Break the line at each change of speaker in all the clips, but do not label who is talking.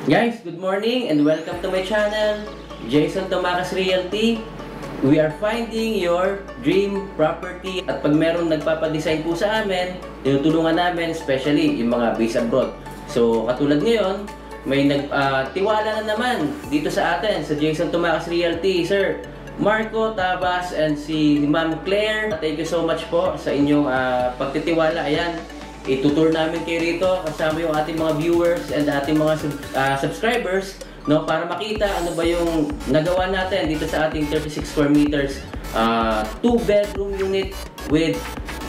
Guys, good morning and welcome to my channel, Jason Tomacas Realty. We are finding your dream property at pag merong nagpapadesign po sa amin, tinutulungan namin, especially yung mga based abroad. So, katulad ngayon, may nagtiwala na naman dito sa atin, sa Jason Tomacas Realty, Sir Marco Tabas and si Ma'am Claire. Thank you so much po sa inyong pagtitiwala. Ayan, itutour namin kayo rito kasama yung ating mga viewers and ating mga subscribers, no, para makita ano ba yung nagawa natin dito sa ating 36 square meters 2-bedroom unit with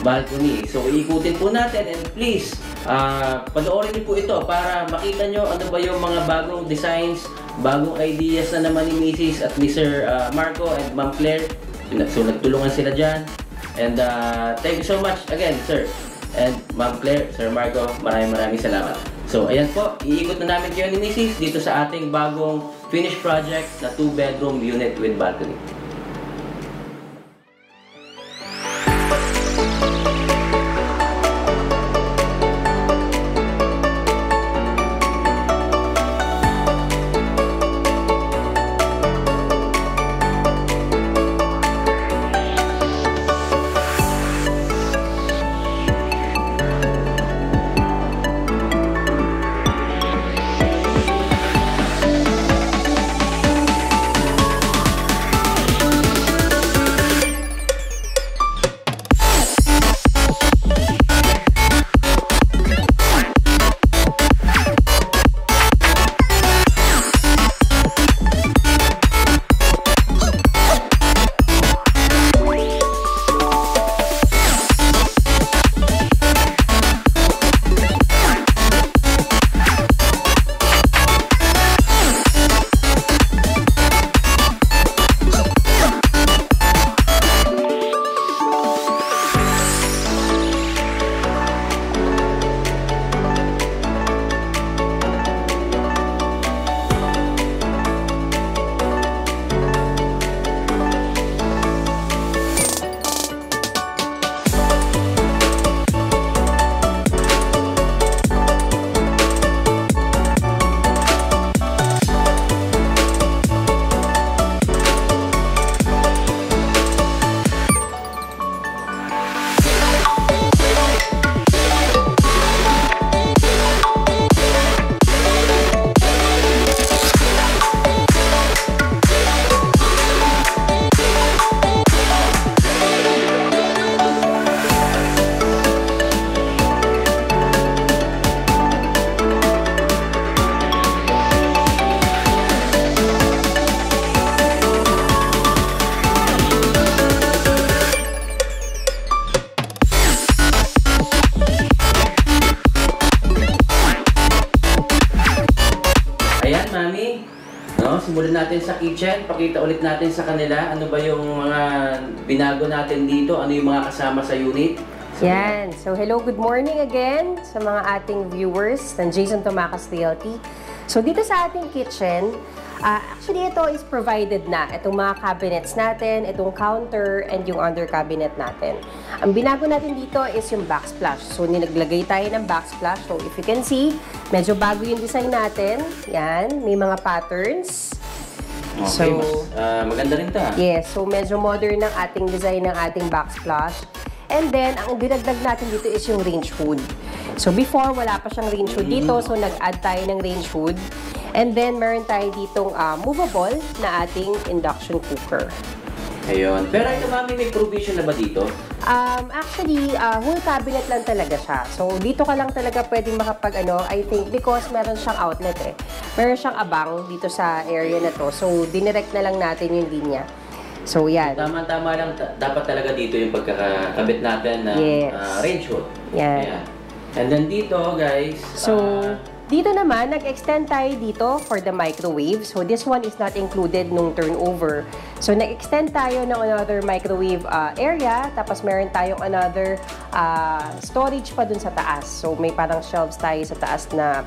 balcony. So iikutin po natin and please panoorin niyo po ito para makita nyo ano ba yung mga bagong designs, bagong ideas na naman ni Mrs. at Mr. Marco and Ma'am Claire. So nagtulungan sila dyan and thank you so much again, sir. And Ma'am Claire, Sir Marco, maraming salamat. So, ayan po, iikot na namin kayo ni Mrs. dito sa ating bagong finished project na 2-bedroom unit with balcony. No, simulan natin sa kitchen, pakita ulit natin sa kanila ano ba yung mga binago natin dito, ano yung mga kasama sa unit.
Yan. So, hello, good morning again sa mga ating viewers ng Jason Tomacas Realty. So, dito sa ating kitchen, actually ito is provided na. Itong mga cabinets natin, itong counter, and yung under cabinet natin. Ang binago natin dito is yung backsplash. So, nilaglagay tayo ng backsplash. So, if you can see, medyo bago yung design natin. Yan, may mga patterns.
Okay, so, maganda rin ta.
Yes, so medyo modern ang ating design ng ating backsplash. And then, ang dinagdag natin dito is yung range hood. So, before, wala pa siyang range hood dito. So, nag-add tayo ng range hood. And then, meron tayo ditong movable na ating induction cooker.
Ayun. Pero ito, mami, may provision na ba dito?
Actually, whole cabinet lang talaga siya. So, dito ka lang talaga pwedeng I think, because meron siyang outlet eh. Meron siyang abang dito sa area na to. So, dinirect na lang natin yung linya. So, yan.
Tama-tama lang, dapat talaga dito yung pagkakabit natin ng range hood.
Yan.
Ayan. And then dito, guys,
so, dito naman, nag-extend tayo dito for the microwave. So, this one is not included nung turnover. So, nag-extend tayo ng another microwave area. Tapos, meron tayong another storage pa dun sa taas. So, may parang shelves tayo sa taas na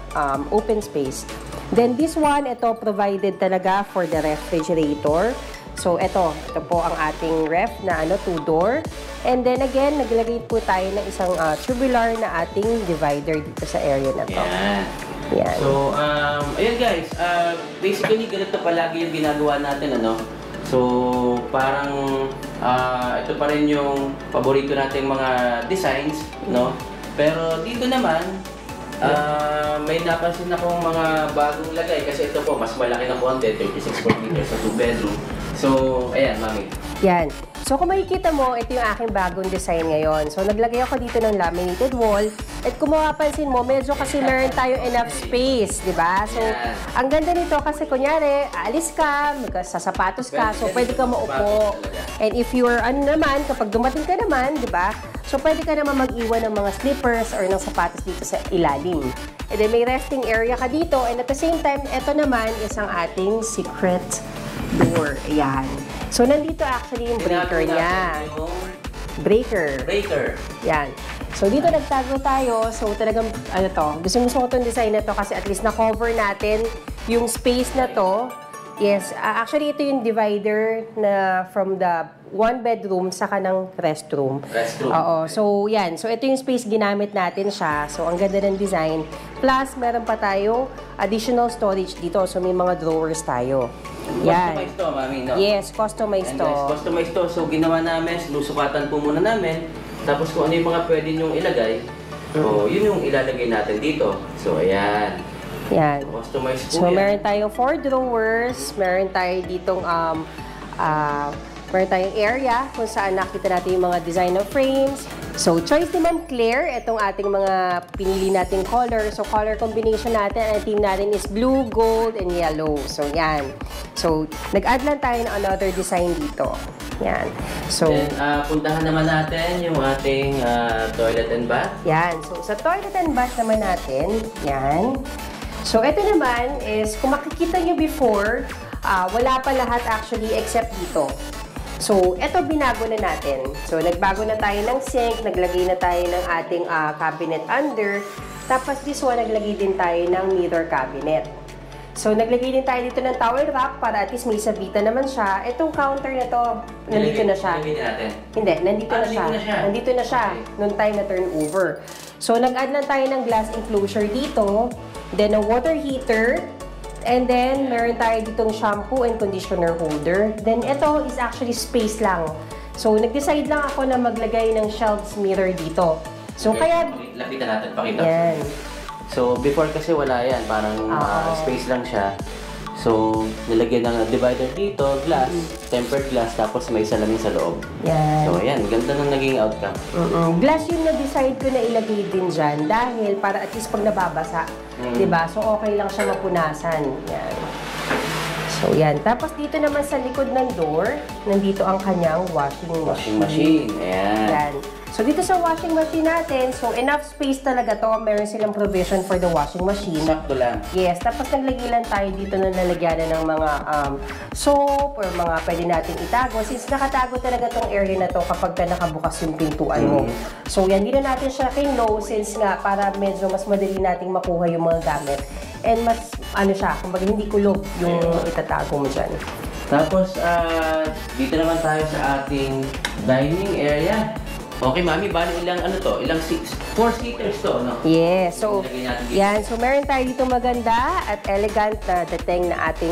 open space. Then, this one, ito provided talaga for the refrigerator. So, ito po ang ating ref na 2-door. And then again, naglagay po tayo ng isang tubular na ating divider dito sa area na to.
Yan.
Yan.
So, ayun guys, basically ganito palagi yung ginagawa natin, ano? So, parang ito pa rin yung paborito nating mga designs, no? Pero dito naman, may napansin akong mga bagong lagay kasi ito po, mas malaki ng konti, 36 square meters sa 2 bedroom. So, ayan, Mami.
Yan. So kung makikita mo, ito yung aking bagong design ngayon. So naglagay ako dito ng laminated wall. At kung mapapansin mo, medyo kasi meron tayong enough space, di ba? So, ang ganda nito kasi kunyari, aalis ka, magsasapatos ka, so pwede ka maupo. And if you're, naman, kapag dumating ka naman, di ba? So pwede ka naman mag-iwan ng mga slippers or ng sapatos dito sa ilalim. And then may resting area ka dito. And at the same time, ito naman is ang ating secret door. Ayan. So, nandito actually yung breaker niya. Breaker. Yan. So, dito nagtago tayo. So, talagang, gusto ko itong design na to kasi at least na-cover natin yung space na to. Yes, actually, ito yung divider na from the one bedroom sa kanang restroom. Oo. So, yan. So, ito yung space ginamit natin siya. So, ang ganda ng design. Plus, meron pa tayo additional storage dito. So, may mga drawers tayo. Yan.
Customized to, Mami, no?
Yes, customized to.
Guys, customized to. So, ginawa namin, lusukatan po muna namin. Tapos, kung ano yung mga pwede nyong ilagay, yun yung ilalagay natin dito. So, ayan.
Yan.
Customized po
So,
yan.
meron tayong 4 drawers. Meron tayo ditong meron tayong area kung saan nakita natin yung mga design of frames. So, choice ni Ma'am Claire, itong ating mga pinili nating color. So, color combination natin, ang team natin is blue, gold, and yellow. So, yan. So, nag-add lang tayo ng another design dito. Yan. So,
then, puntahan naman natin yung ating toilet and bath.
yan. So, sa toilet and bath naman natin, yan. So, ito naman is, kung makikita nyo before, wala pa lahat actually except dito. So, ito binago na natin. So, nagbago na tayo ng sink, naglagay na tayo ng ating cabinet under. Tapos, this one, naglagay din tayo ng mirror cabinet. So, naglagay din tayo dito ng towel rack para at least may sabitan naman siya. Itong counter na to, nandito na siya. Hindi, nandito na siya. Nandito na siya, nung time na turnover. So, nag-add lang tayo ng glass enclosure dito. Then, a water heater. And then, meron tayo ditong shampoo and conditioner holder. Then, ito is actually space lang. So, nag-decide lang ako na maglagay ng shelves mirror dito. So,
okay,
kaya...
Lapitan natin, pakita.
Yan.
So, before kasi wala yan. Parang space lang siya. So, nilagyan ng divider dito, glass, tempered glass, tapos may salamin sa loob.
Yan.
So, ayan. Ganda ng naging outcome.
Glass yung na-decide ko na ilagay din dyan dahil para at least pag nababasa, diba? So, okay lang siya mapunasan. Yan. So, yan. Tapos dito naman sa likod ng door, nandito ang kanyang washing machine.
Washing machine. Ayan.
Yan. So, dito sa washing machine natin, so enough space talaga to. Meron silang provision for the washing machine.
Sakto lang.
Yes. Tapos naglagay lang tayo dito na nalagyanan ng mga soap or mga pwede natin itago. Since nakatago talaga tong area na to kapag ka nakabukas yung pintuan mo. So, yan. Hindi na natin siya kinlow since nga para medyo mas madali nating makuha yung mga gamit. And mas, kumbaga hindi kulog yung itatago mo dyan.
Tapos, dito naman tayo sa ating dining area. Okay, Mami, bali ilang 4-seaters to, no?
Yes. So, yan. So, meron tayo dito maganda at elegant na dating na ating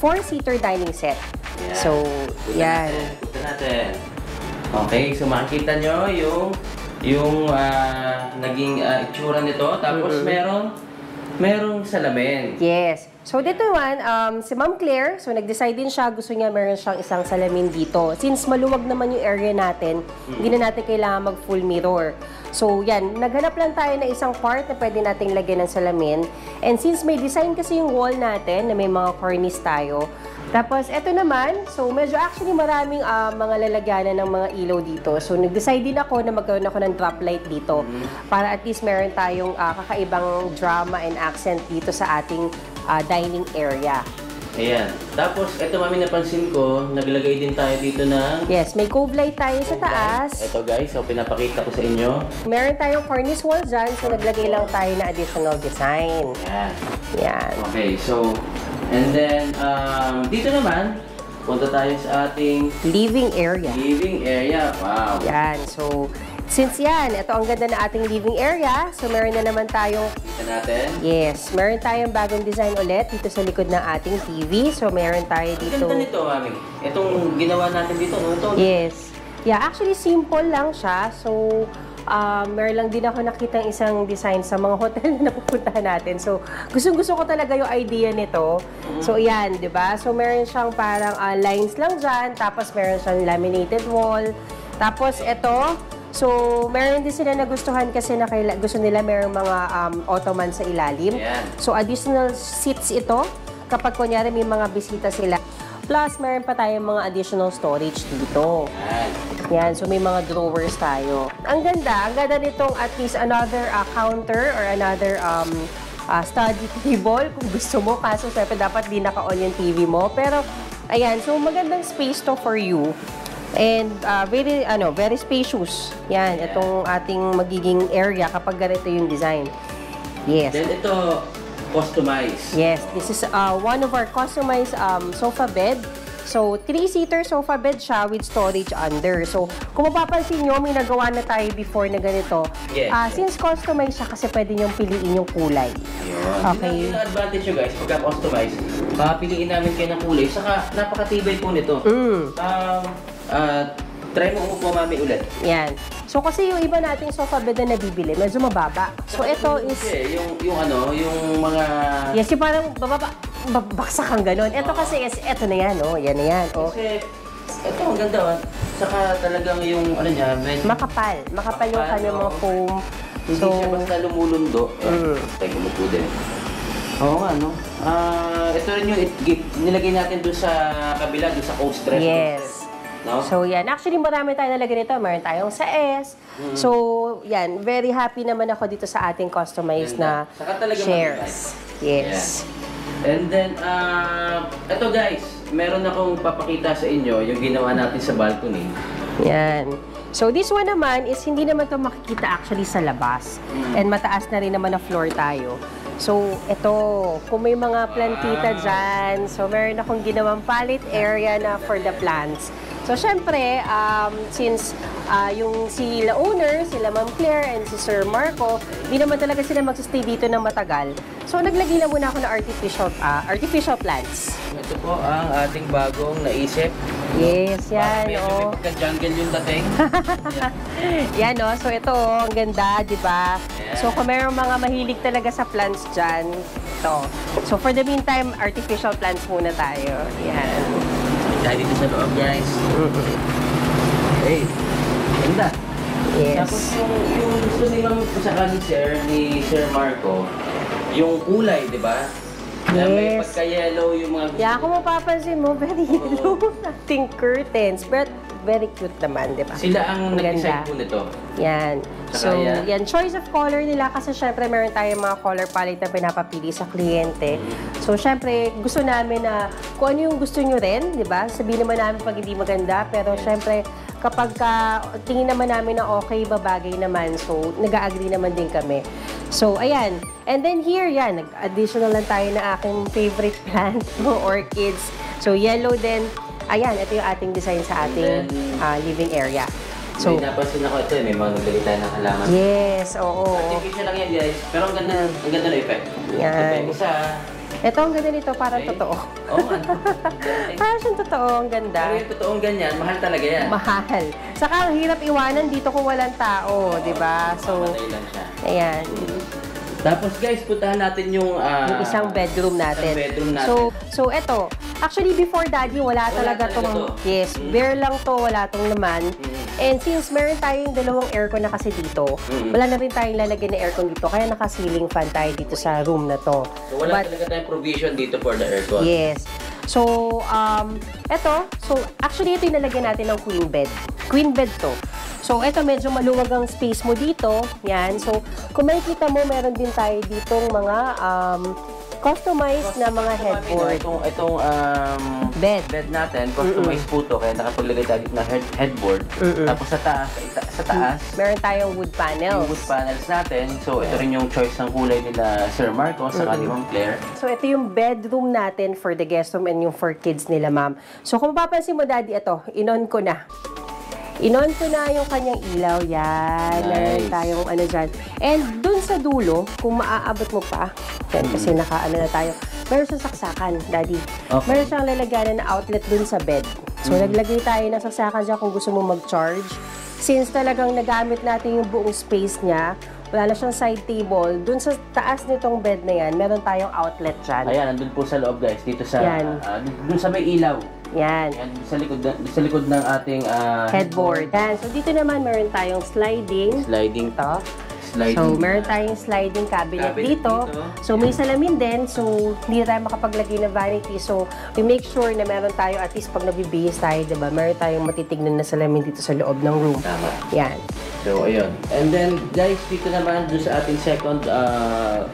4-seater dining set. Yeah. So, yan.
Punta natin. Okay, so makikita nyo yung naging itsura nito. Tapos merong salamin.
Yes. So, dito naman, si Ma'am Claire, so nag-decide din siya, gusto niya meron siyang isang salamin dito. Since maluwag naman yung area natin, hindi na natin kailangan mag-full mirror. So, yan, naghanap lang tayo ng isang part na pwede nating lagyan ng salamin. And since may design kasi yung wall natin, na may mga cornice tayo, tapos, eto naman, so medyo actually maraming mga lalagyanan ng mga ilaw dito. So, nag-decide din ako na magkaroon ako ng drop light dito para at least meron tayong kakaibang drama and accent dito sa ating dining area.
Ayan. Tapos, eto Mami, napansin ko, naglagay din tayo dito ng...
Yes, may cove light tayo sa taas.
Ito guys, so pinapakita ko sa inyo.
Meron tayong cornice wall dyan, so naglagay lang tayo na additional design.
Ayan.
Yan.
Okay, so... And then, dito naman, punta tayo sa ating
living area.
Living area, wow.
Yan, so since yan, ito ang ganda na ating living area. So, meron na naman tayong...
Kita natin.
Yes, meron tayong bagong design ulit dito sa likod ng ating TV. So, meron tayo
Ang
dito...
ganda nito, Mami. Itong ginawa natin dito, no? Ito.
Yes. Yeah, actually, simple lang siya. So, meron lang din ako nakita isang design sa mga hotel na napupuntahan natin. So, gustong-gusto ko talaga yung idea nito. So, yan, di ba? So, meron siyang parang lines lang dyan. Tapos, meron siyang laminated wall. Tapos, ito, so, meron din sila nagustuhan kasi na gusto nila merong mga ottoman sa ilalim.
Ayan.
So, additional seats ito kapag kunyari may mga bisita sila. Plus, meron pa tayong mga additional storage dito.
Ayan.
Yan, so may mga drawers tayo. Ang ganda nitong at least another counter or another study table kung gusto mo. Kaso, syempre, dapat di naka-on yung TV mo. Pero, ayan, so magandang space to for you. And very spacious. Yan, itong ating magiging area kapag ganito yung design. Yes.
Then ito, customized.
Yes, this is one of our customized sofa bed. So, 3-seater sofa bed siya with storage under. So, kung mapapansin nyo, may nagawa na tayo before na ganito.
Yes.
Since customized siya, kasi pwede nyong piliin yung kulay.
Ayun.
Okay.
Yun ang advantage nyo guys, pagka customized, piliin namin kayo ng kulay, saka napakatibay po nito. Try mo umupo, Mami, ulit.
Yan. So, kasi yung iba nating sofa bed na nabibili, medyo mababa. So, ito is...
yung mga...
Yes, yung parang babaksak kang ganon. Ito kasi is, ito na yan, oh. Yan na yan, oh.
Kasi, ito ang ganda, saka talagang yung, ano niya, medyo...
Makapal. Makapal yung kanyang mga foam.
Hindi siya basta lumulundo. Tayo, umupo din. Oo nga, no? Ito rin yung nilagay natin doon sa kabila, doon sa coaster.
Yes.
No?
So, yan. Actually, marami tayo nalagay nito. Meron tayong sa S. So, yan. Very happy naman ako dito sa ating customized na chairs. Yes.
Yeah. And then, ito guys, meron akong papakita sa inyo yung ginawa natin sa balcony.
Yan. So, this one naman is hindi naman ito makikita actually sa labas. And mataas na rin naman na floor tayo. So, ito, kung may mga plantita dyan, so meron akong ginawang pallet area na for the plants. So, syempre, since yung sila owner, sila Ma'am Claire and si Sir Marco, di naman talaga sila magsistay dito ng matagal. So, naglagay na muna ako ng artificial plants.
Ito po ang ating bagong naisip.
Yes, yan,
Medyo may pagka-jungle yung dating.
Yan, no? So, ito, ang ganda, di ba?
Yeah.
So, kung mayroong mga mahilig talaga sa plants dyan, ito. So, for the meantime, artificial plants muna tayo. Yan.
Dahil dito sa loob, guys. Okay. Ganda.
Yes.
Tapos yung gusto ni Sir Marco, yung kulay, di ba? Na may
Yes.
pagka-yellow yung mga gusto.
Yeah, kung mapapansin mo, very yellow ating curtains. But very cute naman, di ba?
Sila ang nag-decide
ganda.
po nito.
Yan. So,
Saka
yan. Choice of color nila kasi syempre meron tayong mga color palette na pinapapili sa kliyente. So, syempre, gusto namin na kung ano yung gusto nyo rin, di ba? Sabihin naman namin pag hindi maganda, pero syempre, kapag tingin naman namin na okay, babagay naman. So, nag-agree naman din kami. So, ayan. And then here, yan. Nag-additional lang tayo na aking favorite plant, orchids. So, yellow din. Ayan, ito yung ating design sa ating living area.
So, may napansin ako ito, may mga naglagay tayo ng halaman.
Yes, oo.
Artificial lang yan, guys. Pero ang ganda na effect.
Yan.
Isa.
Ito, ang ganda nito, parang totoo.
Oo nga.
Parang siyang totoo, ang ganda.
Pero yung totoong ganyan, mahal talaga yan.
Mahal. Saka, ang hirap iwanan dito kung walang tao, di ba? So,
Pamatay lang siya.
ayan.
Tapos guys, puntahan natin yung
Isang bedroom natin.
Isang bedroom natin.
So eto. Actually, before Daddy, wala talaga
talaga
tong...
to.
Yes, bare lang to, wala tong laman. And since meron tayong dalawang aircon na kasi dito, wala na rin tayong lalagyan na aircon dito, kaya naka-ceiling fan tayo dito sa room na to.
So wala talaga tayong provision dito for the aircon.
Yes. So, eto. So, actually, ito yung nalagyan natin ng queen bed. Queen bed to. So, eto, medyo maluwag ang space mo dito. Yan. So, kung makikita mo, meron din tayo ditong mga customized na mga headboard.
Itong bed natin, customized po to. Kaya nakapaglagay tayo dito na headboard. Tapos sa taas,
meron tayong wood panels.
yung wood panels natin. So, ito rin yung choice ng kulay nila Sir Marco sa ni Ma'am Claire.
So, ito yung bedroom natin for the guest room and yung for kids nila, ma'am. So, kung mapapansin mo, Daddy, ito, inon ko na. inon ko na yung kanyang ilaw. Yan. Meron tayong ano dyan. And dun sa dulo, kung maaabot mo pa, yan, kasi naka-ano na tayo, meron siyang saksakan, Daddy.
Okay.
Meron siyang lalagyanan na outlet dun sa bed. So, naglagay tayo ng saksakan dyan kung gusto mo mag-charge. Since talagang nagamit natin yung buong space niya, wala na siyang side table. Dun sa taas nitong bed na yan, meron tayong outlet dyan.
Ayan, nandun po sa loob guys, dito sa, dun sa may ilaw.
Yan.
Yan, sa likod ng ating
Headboard. Yan. So, dito naman meron tayong sliding.
sliding.
Ito.
Sliding.
So, meron tayong sliding cabinet dito. So, may salamin din. So, hindi na tayo makapaglagay ng vanity. So, we make sure na meron tayo, at least pag nabibihis tayo, diba? Meron tayong matitignan na salamin dito sa loob ng room.
Tama.
Yan.
So, ayun. And then, guys, dito naman dun sa ating second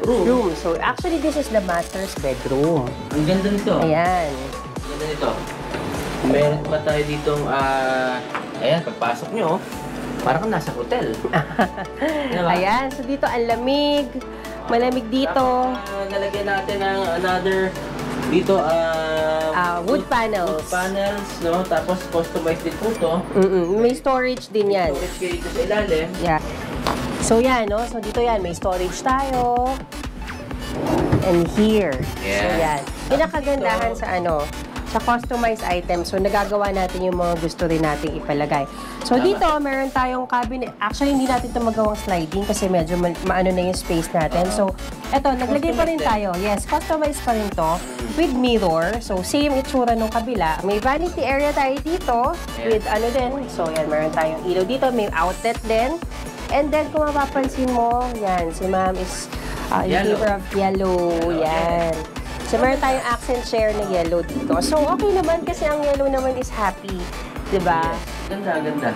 room.
So, actually, this is the master's bedroom.
Ang ganda nito.
Ayan.
Ang ganda nito. Meron pa tayo ditong, ayan, pagpasok nyo, parang kang nasa hotel. Diba?
Ayan. So, dito ang lamig. Malamig dito.
Tapos, nalagyan natin ng another dito,
Wood panels.
Wood panels, no? Tapos, customized din po to.
May storage din yan.
Storage kayo dito sa ilalim.
Yeah. So, yan, no? So, dito yan. May storage tayo. And here.
Yeah.
So, yan. Pinakagandahan sa ano, sa customized items. So, nagagawa natin yung mga gusto rin nating ipalagay. So, dito, meron tayong cabinet. Actually, hindi natin ito magawang sliding kasi medyo maano na yung space natin. So, eto, naglagay pa rin tayo. Yes, customized pa rin to with mirror. So, same itsura nung kabila. May vanity area tayo dito with ano din. So, yan, meron tayong ilaw dito. May outlet din. And then, kung mapapansin mo, yan, si ma'am is in favor of yellow. Yan. So, meron tayong accent share na yellow dito. So, okay naman kasi ang yellow naman is happy. Diba?
Ganda, ganda.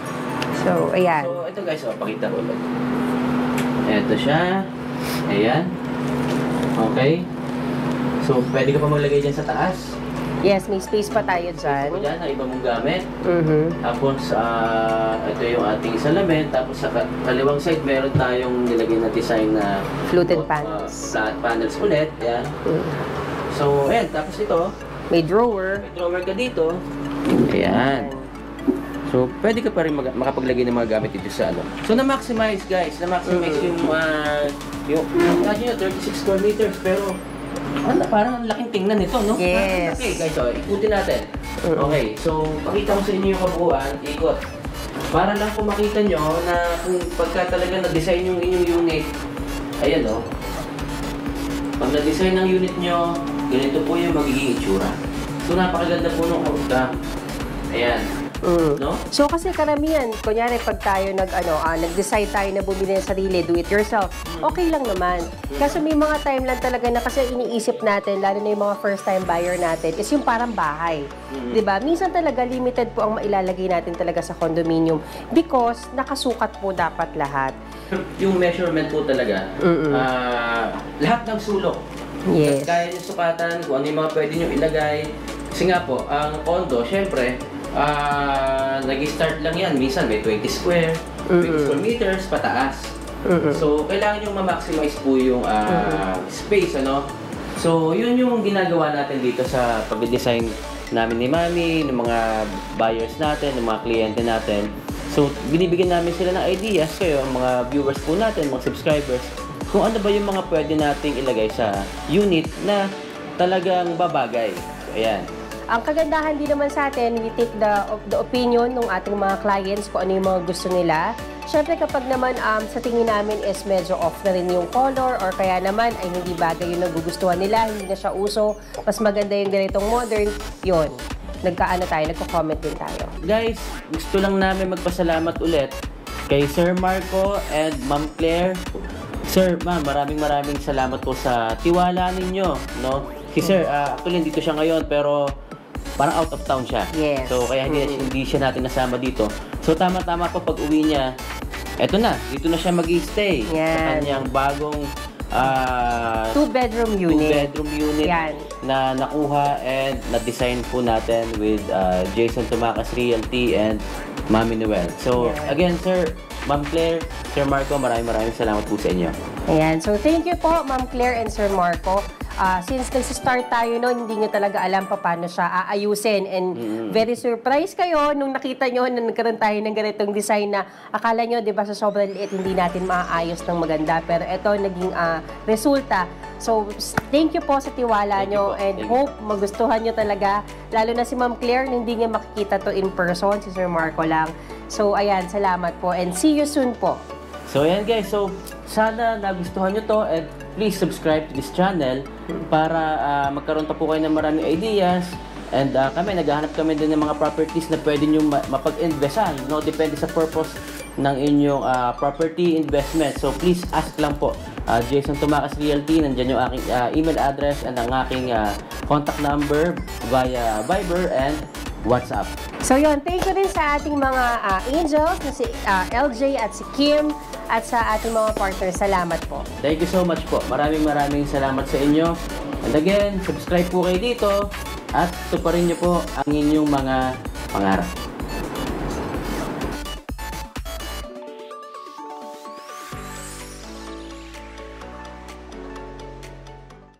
So, ayan.
So, ito guys, pakita ko ulit. Ito siya. Ayan. Okay. So, pwede ka pa maglagay dyan sa taas.
Yes, may space pa tayo dyan.
Ito dyan, na iba mong gamit.
Tapos,
ito yung ating salamin. Tapos, sa kaliwang side, meron tayong nilagay na design na
fluted panels.
Flat panels ulit. Ayan. So, ayan. Tapos ito,
may drawer.
may drawer ka dito. Ayan. So, pwede ka pa rin makapaglagay ng mga gamit dito sa ano. So, na-maximize guys. Na-maximize yung imagine nyo, 36 square meters. Pero, parang ang laking tingnan nito, no?
Yes.
Okay, guys, ikutin natin. Okay, so, pakita ko sa inyo yung kabuuan. Ikot. Para lang kung makita nyo na kung pagka talaga na-design yung inyong unit, ayan, no? Pag na-design ng unit nyo, ganito po yung magiging itsura. So, napakaganda po nung outcome. Ayan. No?
So, kasi karamihan, kunyari pag tayo nag-decide tayo na bumili ng sarili, do it yourself, okay lang naman. Kasi may mga time lang talaga na kasi iniisip natin, lalo na yung mga first time buyer natin, is yung parang bahay. Diba? Minsan talaga limited po ang mailalagay natin talaga sa condominium because nakasukat po dapat lahat.
Yung measurement po talaga, lahat ng sulok.
Yes.
Kaya nyo sukatan, kung ano yung mga pwede nyo ilagay. Kasi nga po, ang condo, syempre, nag-start lang yan. Minsan may 20 square meters pataas. So, kailangan nyo ma-maximize po yung space, ano? So, yun yung ginagawa natin dito sa pag-design namin ni Mami, ng mga buyers natin, ng mga kliyente natin. So, binibigyan namin sila ng ideas kayo, mga viewers po natin, mga subscribers, kung ano ba yung mga pwede nating ilagay sa unit na talagang babagay. So, ayan.
Ang kagandahan din naman sa atin, we take the opinion ng ating mga clients kung ano yung mga gusto nila. Siyempre kapag naman sa tingin namin is medyo off na rin yung color or kaya naman ay hindi bagay yung nagugustuhan nila, hindi na siya uso, mas maganda yung ganitong modern, yun. Nagko-comment din tayo.
Guys, gusto lang namin magpasalamat ulit kay Sir Marco and Ma'am Claire. Sir, ma'am, maraming salamat po sa tiwala ninyo, no? Si Sir, actually dito siya ngayon pero parang out of town siya.
Yes.
So kaya hindi siya natin nasama dito. So tama-tama po pag uwi niya, eto na, dito na siya mag-i-stay sa kanyang bagong
two-bedroom unit.
Yan. Na nakuha and na-design po natin with Jason Tumacas Realty and Mami Noel. So again, Sir, Ma'am Claire, Sir Marco, maraming salamat po sa inyo.
Ayan. So, thank you po, Ma'am Claire and Sir Marco. since nag-start tayo noon, hindi nyo talaga alam pa paano siya aayusin. And very surprised kayo nung nakita nyo na nagkaroon tayo ng ganitong design na akala nyo, di ba, sa sobrang liit, hindi natin maaayos ng maganda. Pero ito, naging resulta. So, thank you po sa tiwala nyo and hope magustuhan nyo talaga. Lalo na si Ma'am Claire, hindi niya makikita to in person, si Sir Marco lang. So, ayan, salamat po and see you soon po.
So, ayan guys. So, sana nagustuhan nyo to and please subscribe to this channel para magkaroon pa po kayo ng maraming ideas. And naghahanap kami din ng mga properties na pwede nyo mapag-investan. No? Depende sa purpose ng inyong property investment. So, please ask lang po. Jason Tumacas Realty, nandiyan yung aking email address and ang aking contact number via Viber and WhatsApp.
So yun, thank you din sa ating mga angels na si LJ at si Kim at sa ating mga partners. Salamat po.
Thank you so much po. Maraming salamat sa inyo. And again, subscribe po kayo dito at tuparin niyo po ang inyong mga pangarap.